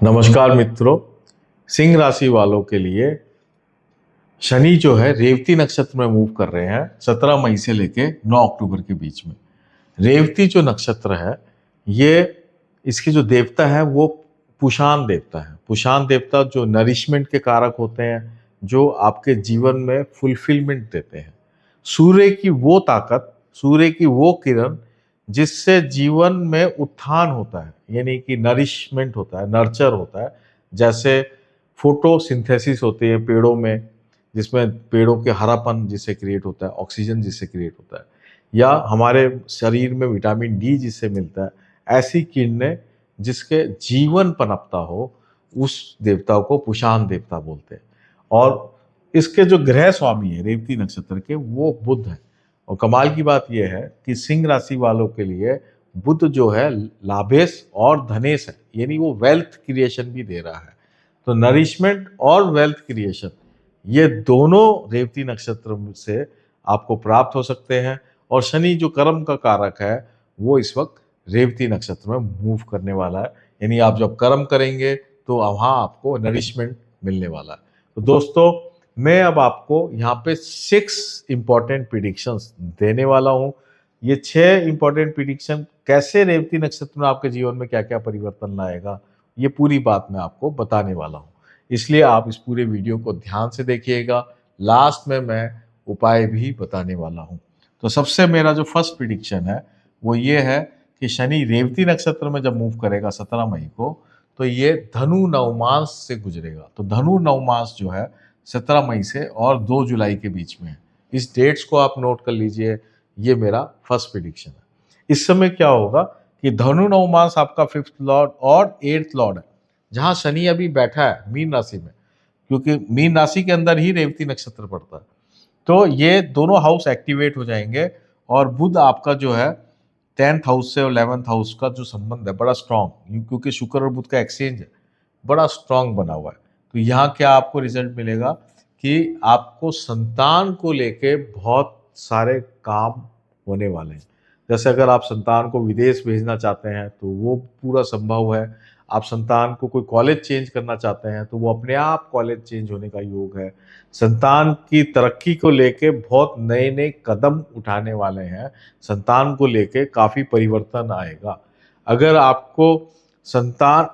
नमस्कार मित्रों। सिंह राशि वालों के लिए शनि जो है रेवती नक्षत्र में मूव कर रहे हैं 17 मई से लेके 9 अक्टूबर के बीच में। रेवती जो नक्षत्र है ये इसके जो देवता है वो पुषाण देवता है। पुषाण देवता जो नरिशमेंट के कारक होते हैं, जो आपके जीवन में फुलफिलमेंट देते हैं। सूर्य की वो ताकत, सूर्य की वो किरण जिससे जीवन में उत्थान होता है, यानी कि नरिशमेंट होता है, नर्चर होता है। जैसे फोटोसिंथेसिस होती है पेड़ों में, जिसमें पेड़ों के हरापन जिससे क्रिएट होता है, ऑक्सीजन जिससे क्रिएट होता है, या हमारे शरीर में विटामिन डी जिससे मिलता है, ऐसी किरणें जिसके जीवन पनपता हो, उस देवता को पुषाण देवता बोलते हैं। और इसके जो ग्रह स्वामी है रेवती नक्षत्र के, वो बुध है। और कमाल की बात यह है कि सिंह राशि वालों के लिए बुध जो है लाभेश और धनेश है, यानी वो वेल्थ क्रिएशन भी दे रहा है। तो नरिशमेंट और वेल्थ क्रिएशन ये दोनों रेवती नक्षत्र से आपको प्राप्त हो सकते हैं। और शनि जो कर्म का कारक है वो इस वक्त रेवती नक्षत्र में मूव करने वाला है, यानी आप जब कर्म करेंगे तो वहाँ आपको नरिशमेंट मिलने वाला है। तो दोस्तों, मैं अब आपको यहाँ पे 6 इंपॉर्टेंट प्रिडिक्शंस देने वाला हूँ। ये 6 इंपॉर्टेंट प्रिडिक्शन कैसे रेवती नक्षत्र में आपके जीवन में क्या क्या परिवर्तन लाएगा, ये पूरी बात मैं आपको बताने वाला हूँ। इसलिए आप इस पूरे वीडियो को ध्यान से देखिएगा। लास्ट में मैं उपाय भी बताने वाला हूँ। तो सबसे मेरा जो फर्स्ट प्रिडिक्शन है वो ये है कि शनि रेवती नक्षत्र में जब मूव करेगा 17 मई को, तो ये धनु नवमास से गुजरेगा। तो धनु नवमास जो है 17 मई से और 2 जुलाई के बीच में है। इस डेट्स को आप नोट कर लीजिए। ये मेरा फर्स्ट प्रिडिक्शन है। इस समय क्या होगा कि धनु नवमास आपका 5th लॉर्ड और 8th लॉर्ड है, जहां शनि अभी बैठा है मीन राशि में, क्योंकि मीन राशि के अंदर ही रेवती नक्षत्र पड़ता है। तो ये दोनों हाउस एक्टिवेट हो जाएंगे। और बुध आपका जो है 10th हाउस से और 11th हाउस का जो संबंध है बड़ा स्ट्रांग, क्योंकि शुक्र और बुध का एक्सचेंज है, बड़ा स्ट्रांग बना हुआ है। तो यहाँ क्या आपको रिजल्ट मिलेगा कि आपको संतान को लेके बहुत सारे काम होने वाले हैं। जैसे अगर आप संतान को विदेश भेजना चाहते हैं तो वो पूरा संभव है। आप संतान को कोई कॉलेज चेंज करना चाहते हैं तो वो अपने आप कॉलेज चेंज होने का योग है। संतान की तरक्की को लेके बहुत नए नए कदम उठाने वाले हैं। संतान को लेके काफ़ी परिवर्तन आएगा। अगर आपको संतान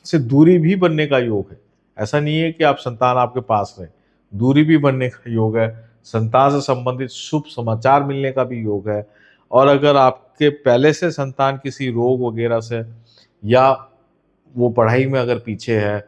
से दूरी भी बनने का योग है, ऐसा नहीं है कि आप संतान आपके पास रहे, दूरी भी बनने का योग है। संतान से संबंधित शुभ समाचार मिलने का भी योग है। और अगर आपके पहले से संतान किसी रोग वगैरह से, या वो पढ़ाई में अगर पीछे है,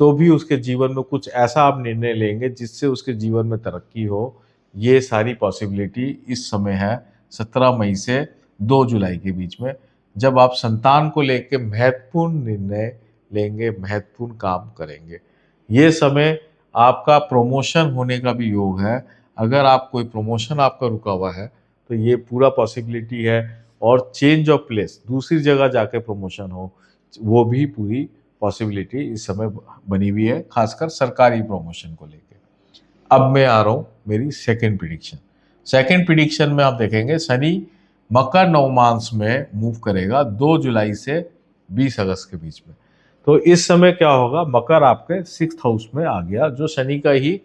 तो भी उसके जीवन में कुछ ऐसा आप निर्णय लेंगे जिससे उसके जीवन में तरक्की हो। ये सारी पॉसिबिलिटी इस समय है 17 मई से 2 जुलाई के बीच में, जब आप संतान को लेकर महत्वपूर्ण निर्णय लेंगे, महत्वपूर्ण काम करेंगे। ये समय आपका प्रमोशन होने का भी योग है। अगर आप कोई प्रमोशन आपका रुका हुआ है तो ये पूरा पॉसिबिलिटी है। और चेंज ऑफ प्लेस, दूसरी जगह जाके प्रमोशन हो, वो भी पूरी पॉसिबिलिटी इस समय बनी हुई है, खासकर सरकारी प्रमोशन को लेके। अब मैं आ रहा हूँ मेरी सेकंड प्रिडिक्शन। सेकंड प्रिडिक्शन में आप देखेंगे शनि मकर नवमांश में मूव करेगा 2 जुलाई से 20 अगस्त के बीच में। तो इस समय क्या होगा, मकर आपके 6th हाउस में आ गया, जो शनि का ही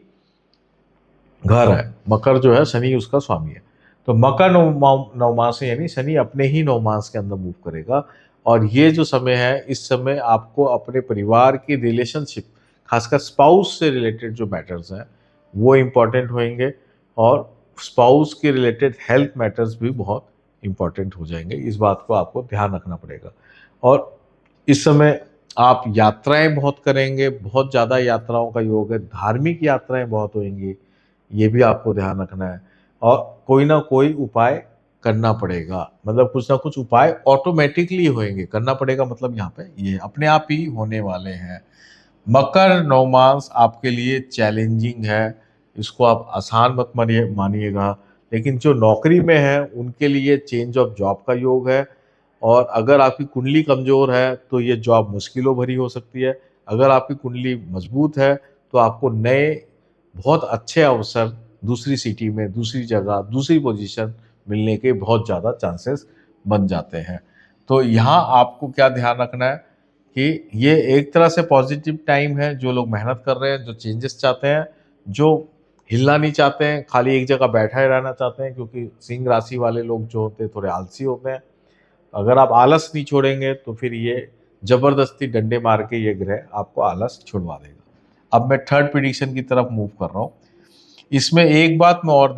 घर है। मकर जो है शनि उसका स्वामी है। तो मकर नवमास है, यानी शनि अपने ही नवमास के अंदर मूव करेगा। और ये जो समय है, इस समय आपको अपने परिवार की रिलेशनशिप, खासकर स्पाउस से रिलेटेड जो मैटर्स हैं वो इम्पोर्टेंट होंगे। और स्पाउस के रिलेटेड हेल्थ मैटर्स भी बहुत इम्पोर्टेंट हो जाएंगे। इस बात को आपको ध्यान रखना पड़ेगा। और इस समय आप यात्राएं बहुत करेंगे, बहुत ज़्यादा यात्राओं का योग है। धार्मिक यात्राएं बहुत होंगी, ये भी आपको ध्यान रखना है। और कोई ना कोई उपाय करना पड़ेगा, मतलब कुछ ना कुछ उपाय ऑटोमेटिकली होंगे, करना पड़ेगा, मतलब यहाँ पे ये अपने आप ही होने वाले हैं। मकर नवमास आपके लिए चैलेंजिंग है, इसको आप आसान मत मानिएगा। लेकिन जो नौकरी में है उनके लिए चेंज ऑफ जॉब का योग है। और अगर आपकी कुंडली कमज़ोर है तो ये जॉब मुश्किलों भरी हो सकती है। अगर आपकी कुंडली मजबूत है तो आपको नए बहुत अच्छे अवसर दूसरी सिटी में, दूसरी जगह, दूसरी पोजीशन मिलने के बहुत ज़्यादा चांसेस बन जाते हैं। तो यहाँ आपको क्या ध्यान रखना है कि ये एक तरह से पॉजिटिव टाइम है। जो लोग मेहनत कर रहे हैं, जो चेंजेस चाहते हैं, जो हिलना नहीं चाहते हैं, खाली एक जगह बैठा ही रहना चाहते हैं, क्योंकि सिंह राशि वाले लोग जो होते हैं थोड़े आलसी होते हैं। अगर आप आलस नहीं छोड़ेंगे तो फिर ये जबरदस्ती डंडे मार के ये ग्रह आपको आलस छुड़वा देगा। अब मैं थर्ड प्रिडिक्शन की तरफ मूव कर रहा हूँ। इसमें एक बात मैं और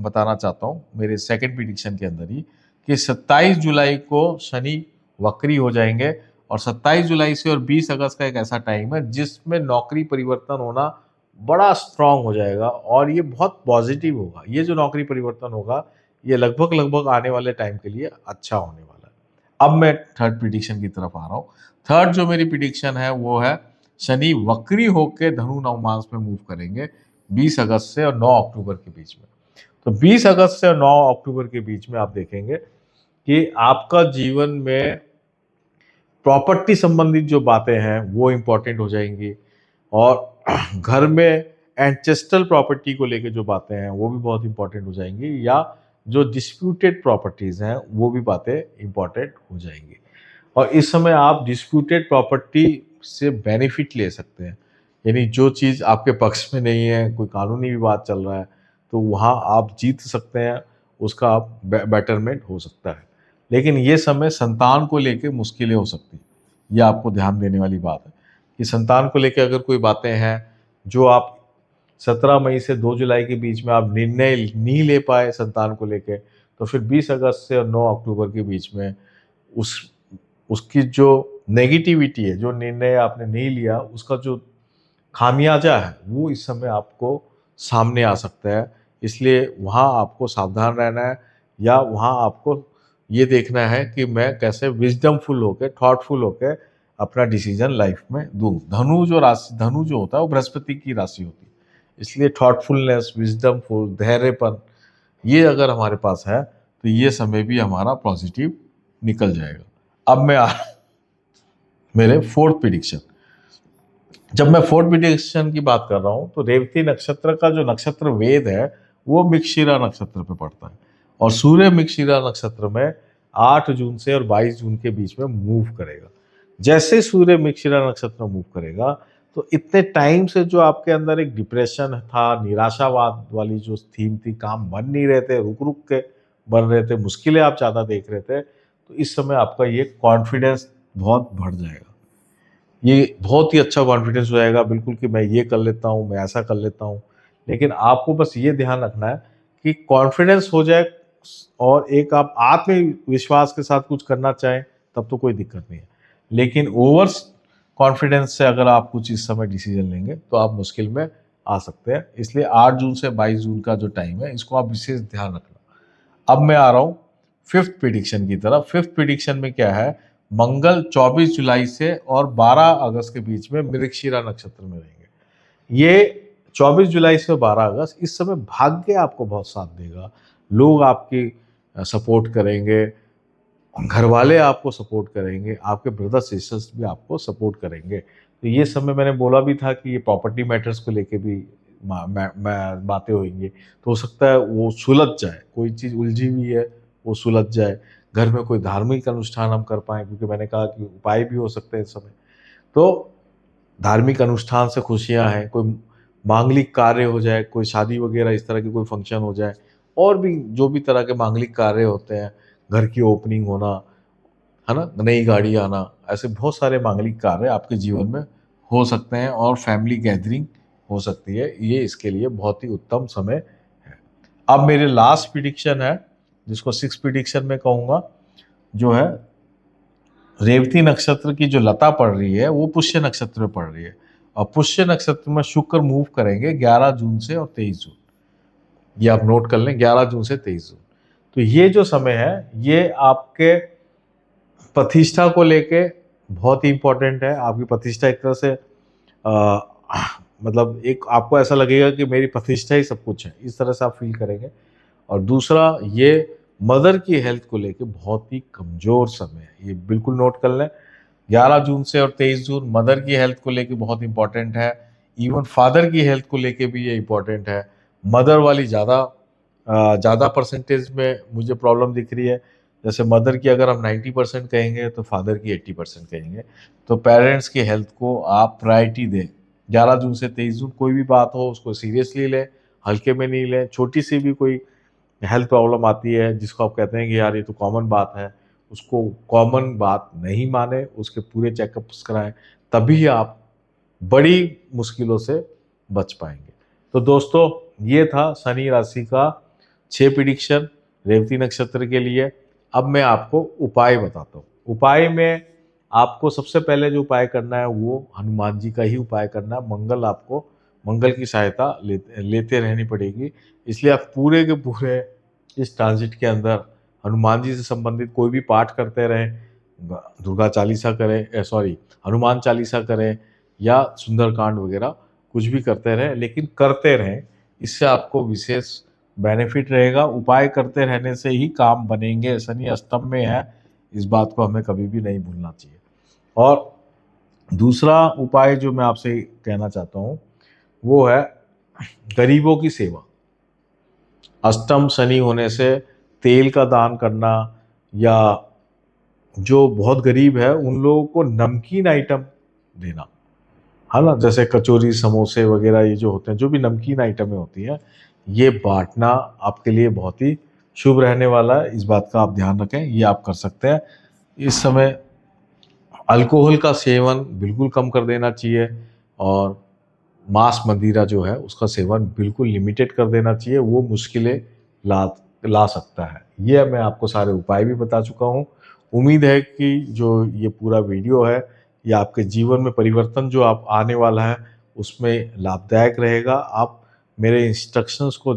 बताना चाहता हूँ मेरे सेकंड प्रिडिक्शन के अंदर ही, कि 27 जुलाई को शनि वक्री हो जाएंगे, और 27 जुलाई से और 20 अगस्त का एक ऐसा टाइम है जिसमें नौकरी परिवर्तन होना बड़ा स्ट्रांग हो जाएगा, और ये बहुत पॉजिटिव होगा। ये जो नौकरी परिवर्तन होगा ये लगभग लगभग आने वाले टाइम के लिए अच्छा होने वाला है। अब मैं थर्ड प्रिडिक्शन की तरफ आ रहा हूँ। थर्ड जो मेरी प्रिडिक्शन है वो है, शनि वक्री होकर धनु नवमास में मूव करेंगे 20 अगस्त से और 9 अक्टूबर के बीच में। तो 20 अगस्त से और 9 अक्टूबर के बीच में आप देखेंगे कि आपका जीवन में प्रॉपर्टी संबंधित जो बातें हैं वो इम्पोर्टेंट हो जाएंगी, और घर में एंसेस्ट्रल प्रॉपर्टी को लेके जो बातें हैं वो भी बहुत इंपॉर्टेंट हो जाएंगी, या जो डिस्प्यूटेड प्रॉपर्टीज हैं वो भी बातें इंपॉर्टेंट हो जाएंगी। और इस समय आप डिस्प्यूटेड प्रॉपर्टी से बेनिफिट ले सकते हैं, यानी जो चीज़ आपके पक्ष में नहीं है, कोई कानूनी विवाद चल रहा है, तो वहाँ आप जीत सकते हैं, उसका आप बेटरमेंट हो सकता है। लेकिन ये समय संतान को लेके मुश्किलें हो सकती हैं, ये आपको ध्यान देने वाली बात है कि संतान को लेके अगर कोई बातें हैं जो आप 17 मई से 2 जुलाई के बीच में आप निर्णय नहीं ले पाए संतान को लेके, तो फिर 20 अगस्त से और 9 अक्टूबर के बीच में उस उसकी जो नेगेटिविटी है, जो निर्णय आपने नहीं लिया, उसका जो खामियाजा है वो इस समय आपको सामने आ सकता है। इसलिए वहाँ आपको सावधान रहना है, या वहाँ आपको ये देखना है कि मैं कैसे विजडमफुल होकर, थॉटफुल होकर अपना डिसीजन लाइफ में दूँ। धनु जो होता है वो बृहस्पति की राशि होती है, इसलिए थॉटफुलनेस, विजडमफुल, धैर्यपन, ये अगर हमारे पास है तो ये समय भी हमारा पॉजिटिव निकल जाएगा। अब मैं मेरे फोर्थ प्रिडिक्शन। जब मैं फोर्थ प्रिडिक्शन की बात कर रहा हूँ तो रेवती नक्षत्र का जो नक्षत्र वेद है वो मृगशिरा नक्षत्र पे पड़ता है, और सूर्य मृगशिरा नक्षत्र में 8 जून से और 22 जून के बीच में मूव करेगा। जैसे सूर्य मृगशिरा नक्षत्र में मूव करेगा तो इतने टाइम से जो आपके अंदर एक डिप्रेशन था, निराशावाद वाली जो थीम थी, काम बन नहीं रहे थे, रुक रुक के बन रहे थे, मुश्किलें आप ज़्यादा देख रहे थे, तो इस समय आपका ये कॉन्फिडेंस बहुत बढ़ जाएगा। ये बहुत ही अच्छा कॉन्फिडेंस हो जाएगा बिल्कुल, कि मैं ये कर लेता हूँ, मैं ऐसा कर लेता हूँ। लेकिन आपको बस ये ध्यान रखना है कि कॉन्फिडेंस हो जाए और एक आप आत्मविश्वास के साथ कुछ करना चाहें, तब तो कोई दिक्कत नहीं है। लेकिन ओवर कॉन्फिडेंस से अगर आप कुछ इस समय डिसीजन लेंगे तो आप मुश्किल में आ सकते हैं। इसलिए 8 जून से 22 जून का जो टाइम है, इसको आप विशेष ध्यान रखना। अब मैं आ रहा हूँ फिफ्थ प्रिडिक्शन की तरफ। फिफ्थ प्रिडिक्शन में क्या है, मंगल 24 जुलाई से और 12 अगस्त के बीच में मृगशिरा नक्षत्र में रहेंगे। ये 24 जुलाई से 12 अगस्त, इस समय भाग्य आपको बहुत साथ देगा, लोग आपकी सपोर्ट करेंगे, घर वाले आपको सपोर्ट करेंगे, आपके ब्रदर सिस्टर्स भी आपको सपोर्ट करेंगे। तो ये समय मैंने बोला भी था कि ये प्रॉपर्टी मैटर्स को लेके भी बातें होंगी, तो हो सकता है वो सुलझ जाए, कोई चीज़ उलझी हुई है वो सुलझ जाए। घर में कोई धार्मिक अनुष्ठान हम कर पाएँ, क्योंकि मैंने कहा कि उपाय भी हो सकते हैं इस समय। तो धार्मिक अनुष्ठान से खुशियाँ हैं, कोई मांगलिक कार्य हो जाए, कोई शादी वगैरह इस तरह की कोई फंक्शन हो जाए, और भी जो भी तरह के मांगलिक कार्य होते हैं, घर की ओपनिंग होना, है ना, नई गाड़ी आना, ऐसे बहुत सारे मांगलिक कार्य आपके जीवन में हो सकते हैं, और फैमिली गैदरिंग हो सकती है। ये इसके लिए बहुत ही उत्तम समय है। अब मेरे लास्ट प्रिडिक्शन है, जिसको सिक्स प्रिडिक्शन में कहूँगा, जो है रेवती नक्षत्र की जो लता पड़ रही है वो पुष्य नक्षत्र में पड़ रही है, और पुष्य नक्षत्र में शुक्र मूव करेंगे 11 जून से और 23 जून। ये आप नोट कर लें, 11 जून से 23 जून। तो ये जो समय है ये आपके प्रतिष्ठा को लेके बहुत ही इंपॉर्टेंट है। आपकी प्रतिष्ठा एक तरह से मतलब एक आपको ऐसा लगेगा कि मेरी प्रतिष्ठा ही सब कुछ है, इस तरह से आप फील करेंगे। और दूसरा, ये मदर की हेल्थ को लेके बहुत ही कमज़ोर समय है, ये बिल्कुल नोट कर लें। 11 जून से और 23 जून मदर की हेल्थ को लेके बहुत इंपॉर्टेंट है। इवन फादर की हेल्थ को लेके भी ये इंपॉर्टेंट है। मदर वाली ज़्यादा परसेंटेज में मुझे प्रॉब्लम दिख रही है। जैसे मदर की अगर हम 90% कहेंगे तो फादर की 80% कहेंगे। तो पेरेंट्स की हेल्थ को आप प्रायोरिटी दें। 11 जून से 23 जून कोई भी बात हो उसको सीरियसली लें, हल्के में नहीं लें। छोटी सी भी कोई हेल्थ प्रॉब्लम आती है जिसको आप कहते हैं कि यार ये तो कॉमन बात है, उसको कॉमन बात नहीं माने, उसके पूरे चेकअप्स कराएं, तभी आप बड़ी मुश्किलों से बच पाएंगे। तो दोस्तों, ये था शनि राशि का 6 प्रिडिक्शन रेवती नक्षत्र के लिए। अब मैं आपको उपाय बताता हूँ। उपाय में आपको सबसे पहले जो उपाय करना है वो हनुमान जी का ही उपाय करना है। मंगल की सहायता लेते रहनी पड़ेगी। इसलिए आप पूरे के पूरे इस ट्रांजिट के अंदर हनुमान जी से संबंधित कोई भी पाठ करते रहें। दुर्गा चालीसा करें, सॉरी, हनुमान चालीसा करें या सुंदरकांड वगैरह कुछ भी करते रहें, लेकिन करते रहें। इससे आपको विशेष बेनिफिट रहेगा। उपाय करते रहने से ही काम बनेंगे। शनि अष्टम में है, इस बात को हमें कभी भी नहीं भूलना चाहिए। और दूसरा उपाय जो मैं आपसे कहना चाहता हूँ वो है गरीबों की सेवा। अष्टम शनि होने से तेल का दान करना, या जो बहुत गरीब है उन लोगों को नमकीन आइटम देना, है ना, जैसे कचौरी समोसे वगैरह ये जो होते हैं, जो भी नमकीन आइटमें होती हैं, ये बांटना आपके लिए बहुत ही शुभ रहने वाला है। इस बात का आप ध्यान रखें, ये आप कर सकते हैं। इस समय अल्कोहल का सेवन बिल्कुल कम कर देना चाहिए, और मांस मदिरा जो है उसका सेवन बिल्कुल लिमिटेड कर देना चाहिए। वो मुश्किलें ला ला सकता है। ये मैं आपको सारे उपाय भी बता चुका हूँ। उम्मीद है कि जो ये पूरा वीडियो है ये आपके जीवन में परिवर्तन जो आप आने वाला है उसमें लाभदायक रहेगा। आप मेरे इंस्ट्रक्शंस को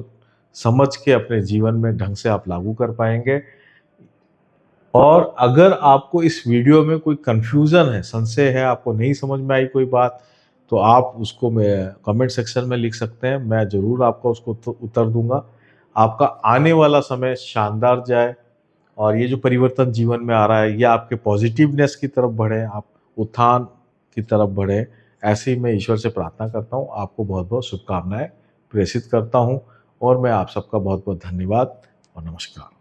समझ के अपने जीवन में ढंग से आप लागू कर पाएंगे। और अगर आपको इस वीडियो में कोई कंफ्यूजन है, संशय है, आपको नहीं समझ में आई कोई बात, तो आप उसको मैं कमेंट सेक्शन में लिख सकते हैं। मैं ज़रूर आपको उसको उत्तर दूंगा। आपका आने वाला समय शानदार जाए, और ये जो परिवर्तन जीवन में आ रहा है ये आपके पॉजिटिवनेस की तरफ बढ़े, आप उत्थान की तरफ बढ़े, ऐसे ही मैं ईश्वर से प्रार्थना करता हूँ। आपको बहुत बहुत शुभकामनाएं प्रेषित करता हूँ, और मैं आप सबका बहुत बहुत धन्यवाद और नमस्कार।